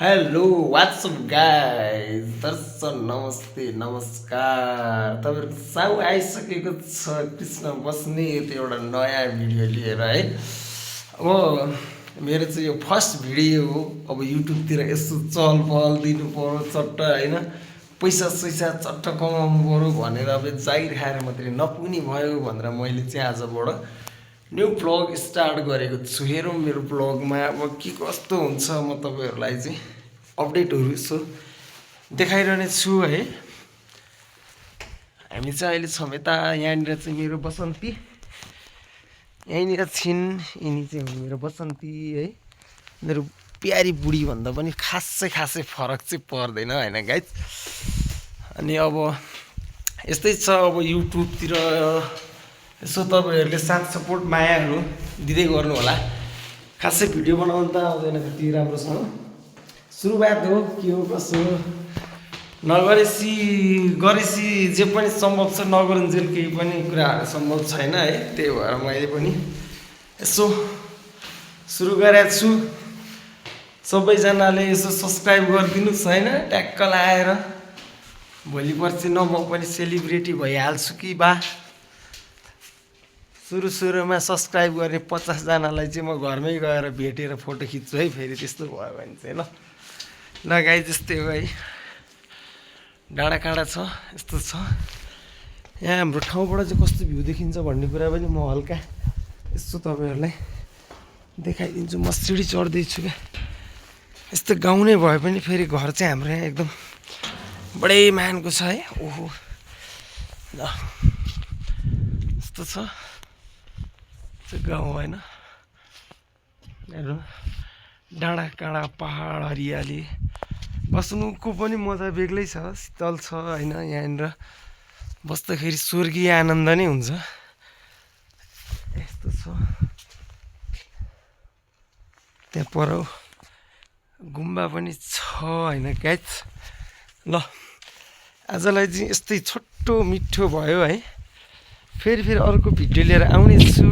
Hello what's up guys दर्शन नमस्ते नमस्कार तपाईँहरूको साउ आइसकेको छ कृष्ण बस्नेत एउटा नयाँ भिडियो लिएर है। अब मेरो चाहिँ यो फर्स्ट भिडियो हो। अब युट्युबतिर यसो चहल पहल दिनु पऱ्यो चट्ट होइन, पैसा सैसा चट्ट कमाउनु पऱ्यो भनेर अब जागिर खाएर मात्रै नपुग्ने भयो भनेर मैले चाहिँ आजबाट न्यू ब्लग स्टार्ट गरेको छु। हेरौँ मेरो ब्लगमा अब के कस्तो हुन्छ, म तपाईँहरूलाई चाहिँ अपडेटहरू यसो देखाइरहने छु है। हामी चाहिँ अहिले छौँ यता, यहाँनिर चाहिँ मेरो बसन्ती, यहीँनिर छिन्, यिनी चाहिँ हो मेरो बसन्ती है। मेरो प्यारी बुढी भन्दा पनि खासै फरक चाहिँ पर्दैन होइन गाइज। अनि अब यस्तै छ, अब युट्युबतिर यसो तपाईँहरूले साथ सपोर्ट मायाहरू दिँदै गर्नु होला। खासै भिडियो बनाउनु त आउँदैन त्यति राम्रोसँग, सुरुवात हो के हो कसो हो, नगरेपछि गरेपछि जे पनि सम्भव छ, नगरुन्जेल केही पनि कुराहरू सम्भव छैन है। त्यही भएर मैले पनि यसो सुरु गरेको छु। सबैजनाले यसो सब्सक्राइब गरिदिनुहोस् होइन, ट्याक्क लाएर भोलि पर्सि न म पनि सेलिब्रेटी भइहाल्छु कि बा। सुरुमा सब्सक्राइब गर्ने 50 जनालाई चाहिँ म घरमै गएर भेटेर फोटो खिच्छु है। फेरि त्यस्तो भयो भने चाहिँ ल गाई जस्तै हो है। डाँडा काँडा छ, यस्तो छ। यहाँ हाम्रो ठाउँबाट चाहिँ कस्तो भ्यू देखिन्छ भन्ने कुरा पनि म हल्का यसो तपाईँहरूलाई देखाइदिन्छु। म सिँढी चढ्दैछु क्या। यस्तो गाउँ नै भए पनि फेरि घर चाहिँ हाम्रो यहाँ एकदम बडै मानको छ है। ओहो ल यस्तो छ गाउँ होइन। हेर्नु डाँडा काँडा पहाड हरियाली, बस्नुको पनि मजा बेग्लै छ, शीतल छ होइन। यहाँनिर बस्दाखेरि स्वर्गीय आनन्द नै हुन्छ। यस्तो छ त्यहाँ पर गुम्बा पनि छ होइन गाइज। ल आजलाई चाहिँ यस्तै छोटो मिठो भयो है। फेरि अर्को भिडियो लिएर आउने छु।